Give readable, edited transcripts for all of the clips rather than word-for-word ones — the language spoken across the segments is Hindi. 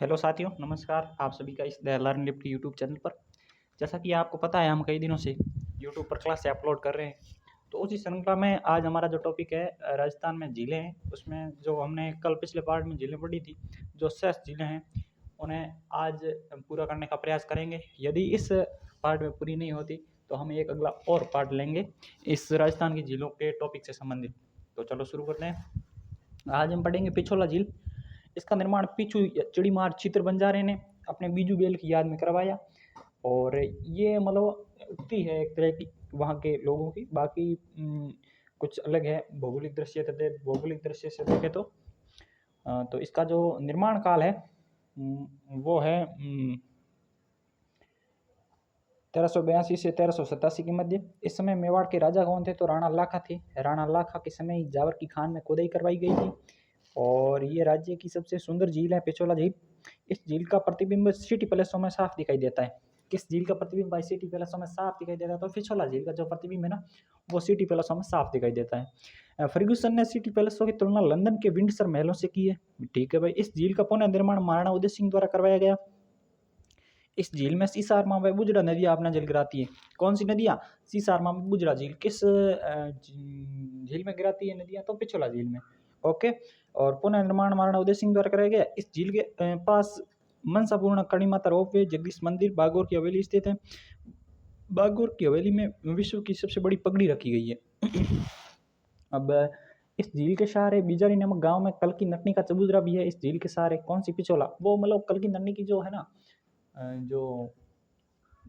हेलो साथियों, नमस्कार। आप सभी का इस the learn lift YouTube channel पर। जैसा कि आपको पता है, हम कई दिनों से यूट्यूब पर क्लासें अपलोड कर रहे हैं। तो उसी श्रृंखला में आज हमारा जो टॉपिक है, राजस्थान में झीलें हैं। उसमें जो हमने कल पिछले पार्ट में झीलें पढ़ी थी, जो शेष झीलें हैं, उन्हें आज पूरा करने का प्रयास करेंगे। यदि इस पार्ट में पूरी नहीं होती तो हम एक अगला और पार्ट लेंगे इस राजस्थान की झीलों के टॉपिक से संबंधित। तो चलो शुरू करते हैं। आज हम पढ़ेंगे पिछोला झील। इसका निर्माण पिछू चिड़ीमार चित्र बंजारे ने अपने बीजू बेल की याद में करवाया। और ये मतलब उक्ति है एक तरह की वहाँ के लोगों की। बाकी कुछ अलग है भौगोलिक दृश्य से देखें तो इसका जो निर्माण काल है वो है 1382 से 1387 के मध्य। इस समय मेवाड़ के राजा कौन थे? तो राणा लाखा थे। राणा लाखा के समय जावर की खान में खुदाई करवाई गई थी। और ये राज्य की सबसे सुंदर झील है पिछोला झील। इस झील का प्रतिबिंब सिटी पैलेसों में साफ दिखाई देता है। किस झील का प्रतिबिंब भाई सिटी पैलेसों में साफ दिखाई देता है? तो पिछोला झील का जो प्रतिबिंब है ना, वो सिटी पैलेसों में साफ दिखाई देता है। फर्ग्यूसन ने सिटी पैलेसों की तुलना लंदन के विंडसर महलों से की है। ठीक है भाई। इस झील का पुनः निर्माण महाराणा उदय सिंह द्वारा करवाया गया। इस झील में सीसारमा व बुजरा नदियां अपना जल गिराती है। कौन सी नदियां? सीसारमा व बुजरा झील। किस झील में गिराती है नदियां? तो पिछोला झील में। ओके। और पुनः निर्माण महाराणा उदय सिंह द्वारा कराया गया। इस झील के पास मनसापूर्ण कड़ी माता रोपवे, जगदीश मंदिर, बागौर की हवेली स्थित है। बागौर की हवेली में विश्व की सबसे बड़ी पगड़ी रखी गई है। अब इस झील के सहारे बिजारी नामक गांव में कल की नटनी का चबूतरा भी है। इस झील के सहारे कौन सी पिछोला? वो मतलब कल की नटनी की जो है ना, जो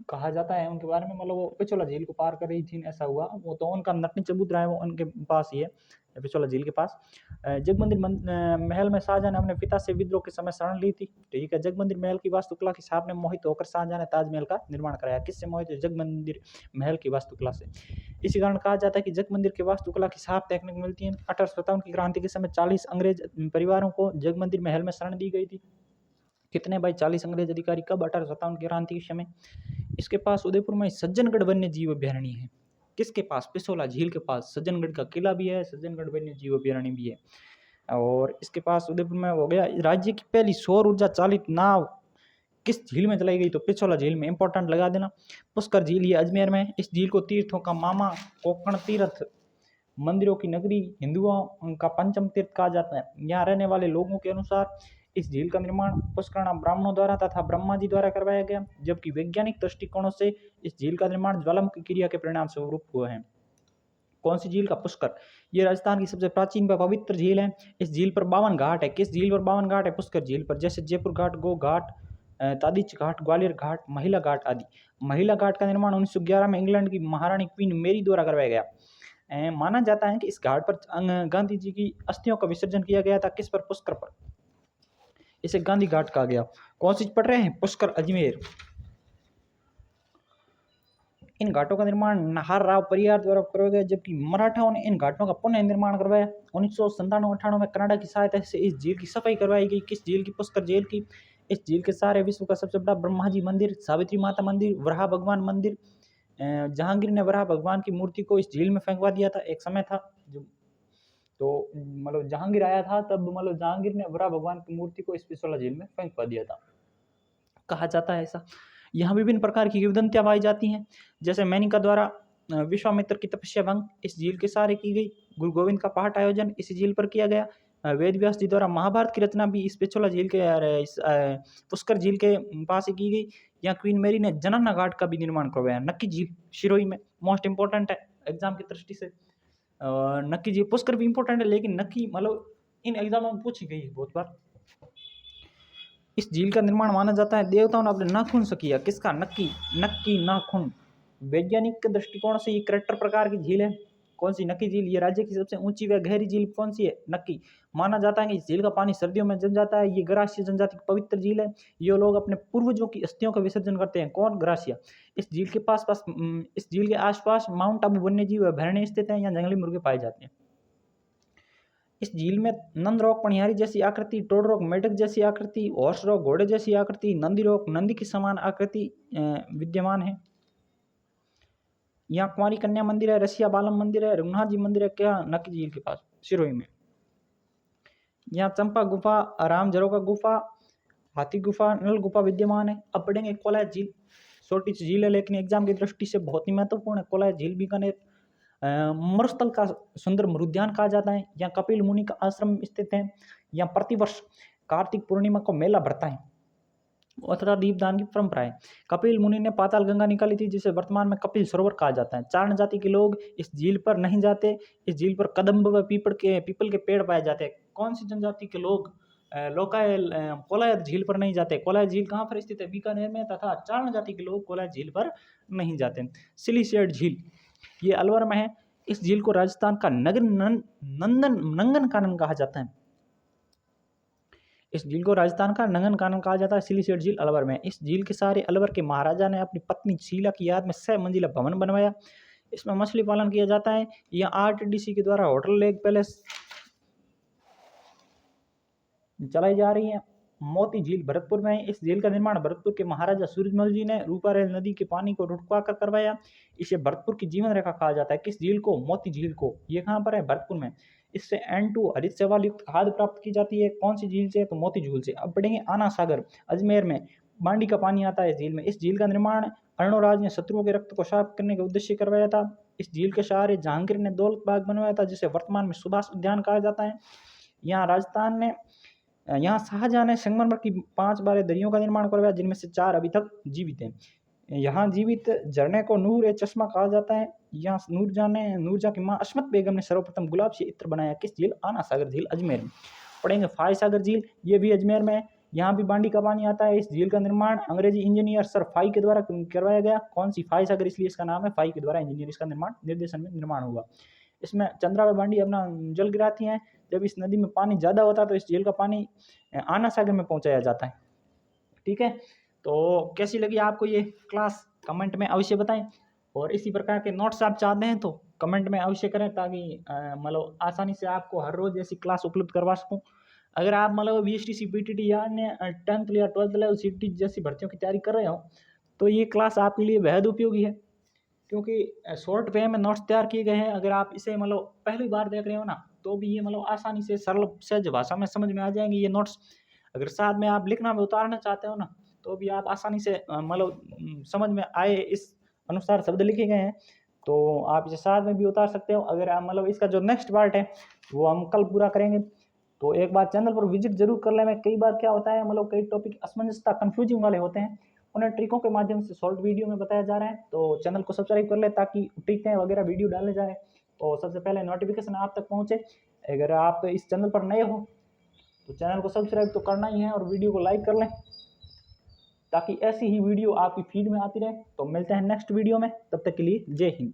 कहा जाता है उनके बारे में, मतलब वो पिछोला झील को पार कर रही थी, ऐसा हुआ। वो तो उनका नटनी चबूतरा है, वो उनके पास ही है, पिछोला झील के पास। जगमंदिर महल में शाहजहां ने अपने पिता से विद्रोह के समय शरण ली थी। ठीक है। जगमंदिर महल की वास्तुकला के साथ में मोहित होकर शाहजहां ने ताजमहल का निर्माण कराया। किससे मोहित? जगमंदिर महल की वास्तुकला से। इसी कारण कहा जाता है कि जगमंदिर की वास्तुकला की साफ देखने को मिलती है। 1857 की क्रांति के समय 40 अंग्रेज परिवारों को जगमंदिर महल में शरण दी गई थी। कितने भाई? 40 अंग्रेज अधिकारी। कब? 1857 की क्रांति के समय। इसके पास उदयपुर में सज्जनगढ़ वन्य जीव अभ्यारण्य है। किसके पास? पिछोला झील के पास सज्जनगढ़ का किला भी है, सज्जनगढ़ वन्य जीव अभ्यारण्य भी है। और इसके पास उदयपुर में हो गया। राज्य की पहली सौर ऊर्जा चालित नाव किस झील में चलाई गई? तो पिछोला झील में। इंपॉर्टेंट लगा देना। पुष्कर झील ये अजमेर में। इस झील को तीर्थों का मामा, कोकण तीर्थ, मंदिरों की नगरी, हिंदुओं का पंचम तीर्थ कहा जाता है। यहाँ रहने वाले लोगों के अनुसार इस झील का निर्माण पुष्करण ब्राह्मणों द्वारा तथा ब्रह्मा जी द्वारा करवाया गया, जबकि वैज्ञानिक दृष्टिकोणों से इस झील का निर्माण ज्वालामुखी क्रिया के परिणाम स्वरूप हुआ है। कौन सी झील का? पुष्कर। ये राजस्थान की सबसे प्राचीन व पवित्र झील है। इस झील पर 52 घाट है। किस झील पर 52 घाट है? पुष्कर झील पर। जैसे जयपुर घाट, गो घाट, तादिच घाट, ग्वालियर घाट, महिला घाट आदि। महिला घाट का निर्माण 1911 में इंग्लैंड की महारानी क्वीन मेरी द्वारा करवाया गया। माना जाता है कि इस घाट पर गांधी जी की अस्थियों का विसर्जन किया गया था। किस पर? पुष्कर पर। इसे गांधी घाट कहा गया। कौन सी पढ़ रहे हैं? पुष्कर अजमेर। इन घाटों का निर्माण नाहर राव परियार द्वारा करवाया गया, जबकि मराठाओं ने इन घाटों का पुनः निर्माण करवाया। 1997-98 में कनाडा की सहायता से इस झील की सफाई करवाई गई। किस झील की? पुष्कर झील की। इस झील के सहारे विश्व का सबसे बड़ा ब्रह्मा जी मंदिर, सावित्री माता मंदिर, वराह भगवान मंदिर। जहांगीर ने वराह भगवान की मूर्ति को इस झील में फेंकवा दिया था। एक समय था जो, तो मतलब जहांगीर आया था तब, मतलब जहांगीर ने वराह भगवान की मूर्ति को इस पिछोला झील में फेंकवा दिया था, कहा जाता है ऐसा। यहाँ विभिन्न प्रकार की किंवदंतियां पाई जाती हैं। जैसे मेनका द्वारा विश्वामित्र की तपस्या भंग इस झील के सहारे की गई। गुरु गोविंद का पाठ आयोजन इस झील पर किया गया। वेद व्यास जी द्वारा महाभारत की रचना भी इस पिछोला झील के इस पुष्कर झील के पास ही की गई। यहाँ क्वीन मेरी ने जनाना घाट का भी निर्माण करवाया। नक्की झील सिरोही में, मोस्ट इंपॉर्टेंट है एग्जाम की दृष्टि से। नक्की झील, पुष्कर भी इंपॉर्टेंट है, लेकिन नक्की मतलब इन एग्जामों में पूछी गई है बहुत बार। इस झील का निर्माण माना जाता है देवताओं ने अपने नाखून से किया। किसका? नक्की। नक्की नाखून। वैज्ञानिक के दृष्टिकोण से ये क्रैटर प्रकार की झील है। कौन सी? नक्की झील। ये राज्य की सबसे ऊंची व गहरी झील कौन सी है? नक्की। माना जाता है कि इस झील का पानी सर्दियों में जम जाता है। ये ग्रासिया जनजाति की पवित्र झील है। ये लोग अपने पूर्वजों की अस्थियों का विसर्जन करते हैं। कौन? ग्रासिया। इस झील के इस झील के आसपास माउंट आबू वन्य जीव अभयारण्य स्थित है। यहाँ जंगली मुर्गे पाए जाते हैं। इस झील में नंद रोक पनिहारी जैसी आकृति, टोड रोक मेढक जैसी आकृति, हॉर्स रोक घोड़े जैसी आकृति, नंदी रोक नंदी की समान आकृति विद्यमान है। यहाँ कुंवारी कन्या मंदिर है, रसिया बालम मंदिर है, रघुनाथ जी मंदिर है। क्या? नक्की झील के पास सिरोही में। यहाँ चंपा गुफा, राम झरोका गुफा, हाथी गुफा, नल गुफा विद्यमान है। अब पढ़ेंगे कोलायत झील। छोटी सी झील है लेकिन एग्जाम की दृष्टि से बहुत ही महत्वपूर्ण है। कोलायत झील बीकानेर मरुस्थल का सुंदर मरुद्यान कहा जाता है। यहाँ कपिल मुनि का आश्रम स्थित है। यहाँ प्रतिवर्ष कार्तिक पूर्णिमा को मेला भरता है और तथा दीपदान की परंपरा है। कपिल मुनि ने पाताल गंगा निकाली थी जिसे वर्तमान में कपिल सरोवर कहा जाता है। चारण जाति के लोग इस झील पर नहीं जाते। इस झील पर कदम्ब व पीपल के पेड़ पाए जाते हैं। कौन सी जनजाति के लोग कोलायत झील पर नहीं जाते? कोलायत झील कहाँ पर स्थित है? बीकानेर में। तथा चारण जाति के लोग कोलायत झील पर नहीं जाते। सिलीसेट झील ये अलवर में है। इस झील को राजस्थान का नंगन कानन कहा जाता है। इस झील को राजस्थान का नंगन कानन कहा जाता है। सिलीसेट झील अलवर में। इस झील के सहारे अलवर के महाराजा ने अपनी पत्नी शीला की याद में 6 मंजिला भवन बनवाया। इसमें मछली पालन किया जाता है। यहाँ आरटीडीसी के द्वारा होटल लेक पैलेस चलाई जा रही है। मोती झील भरतपुर में है। इस झील का निर्माण भरतपुर के महाराजा सूरजमल जी ने रूपारेल नदी के पानी को रुकवा कर करवाया। इसे भरतपुर की जीवन रेखा कहा जाता है। किस झील को? मोती झील को। ये कहाँ पर है? भरतपुर में। इससे N2 हरित शैवाल युक्त खाद प्राप्त की जाती है। कौन सी झील से? तो मोती झील से। अब बढ़ेंगे आना सागर अजमेर में। बांडी का पानी आता है झील में। इस झील का निर्माण अर्णोराज ने शत्रुओं के रक्त को साफ करने के उद्देश्य करवाया था। इस झील के सहारे जहांगीर ने दौलत बाग बनवाया था जिसे वर्तमान में सुभाष उद्यान कहा जाता है। यहाँ शाहजहां ने संगमरमर की 5 बारे दरियों का निर्माण करवाया जिनमें से 4 अभी तक जीवित हैं। यहाँ जीवित झरने को नूर ए चश्मा कहा जाता है। यहाँ नूरजहां की माँ अस्मत बेगम ने सर्वप्रथम गुलाब से इत्र बनाया। किस झील? आना सागर झील अजमेर में। पढ़ेंगे फाय सागर झील। ये भी अजमेर में है। यहाँ भी बांडी का पानी आता है। इस झील का निर्माण अंग्रेजी इंजीनियर सर फाई के द्वारा करवाया गया। कौन सी? फाय सागर, इसलिए इसका नाम है। फाई के द्वारा इंजीनियर इसका निर्माण हुआ। इसमें चंद्रा व बांडी अपना जल गिराती हैं। जब इस नदी में पानी ज़्यादा होता है तो इस झील का पानी आना सागर में पहुंचाया जाता है। ठीक है, तो कैसी लगी आपको ये क्लास? कमेंट में अवश्य बताएं। और इसी प्रकार के नोट्स आप चाहते हैं तो कमेंट में अवश्य करें ताकि मतलब आसानी से आपको हर रोज़ ऐसी क्लास उपलब्ध करवा सकूं। अगर आप मतलब VSTC PTT या अन्य 10th या 12th लेवल CT जैसी भर्तियों की तैयारी कर रहे हो तो ये क्लास आपके लिए बेहद उपयोगी है, क्योंकि शॉर्ट वे में नोट्स तैयार किए गए हैं। अगर आप इसे मतलब पहली बार देख रहे हो ना तो भी ये मतलब आसानी से सरल सहज भाषा में समझ में आ जाएंगे ये नोट्स। अगर साथ में आप लिखना में उतारना चाहते हो ना तो भी आप आसानी से मतलब समझ में आए इस अनुसार शब्द लिखे गए हैं तो आप इसे साथ में भी उतार सकते हो। अगर आप मतलब इसका जो नेक्स्ट पार्ट है वो हम कल पूरा करेंगे, तो एक बार चैनल पर विजिट जरूर कर लें। कई बार क्या होता है मतलब कई टॉपिक असमंजसता कंफ्यूजिंग वाले होते हैं, उन्हें ट्रिकों के माध्यम से शॉर्ट वीडियो में बताया जा रहा है। तो चैनल को सब्सक्राइब कर ले ताकि ट्रिकें वगैरह वीडियो डाले जाए तो सबसे पहले नोटिफिकेशन आप तक पहुंचे। अगर आप इस चैनल पर नए हो तो चैनल को सब्सक्राइब तो करना ही है और वीडियो को लाइक कर लें ताकि ऐसी ही वीडियो आपकी फीड में आती रहे। तो मिलते हैं नेक्स्ट वीडियो में, तब तक के लिए जय हिंद।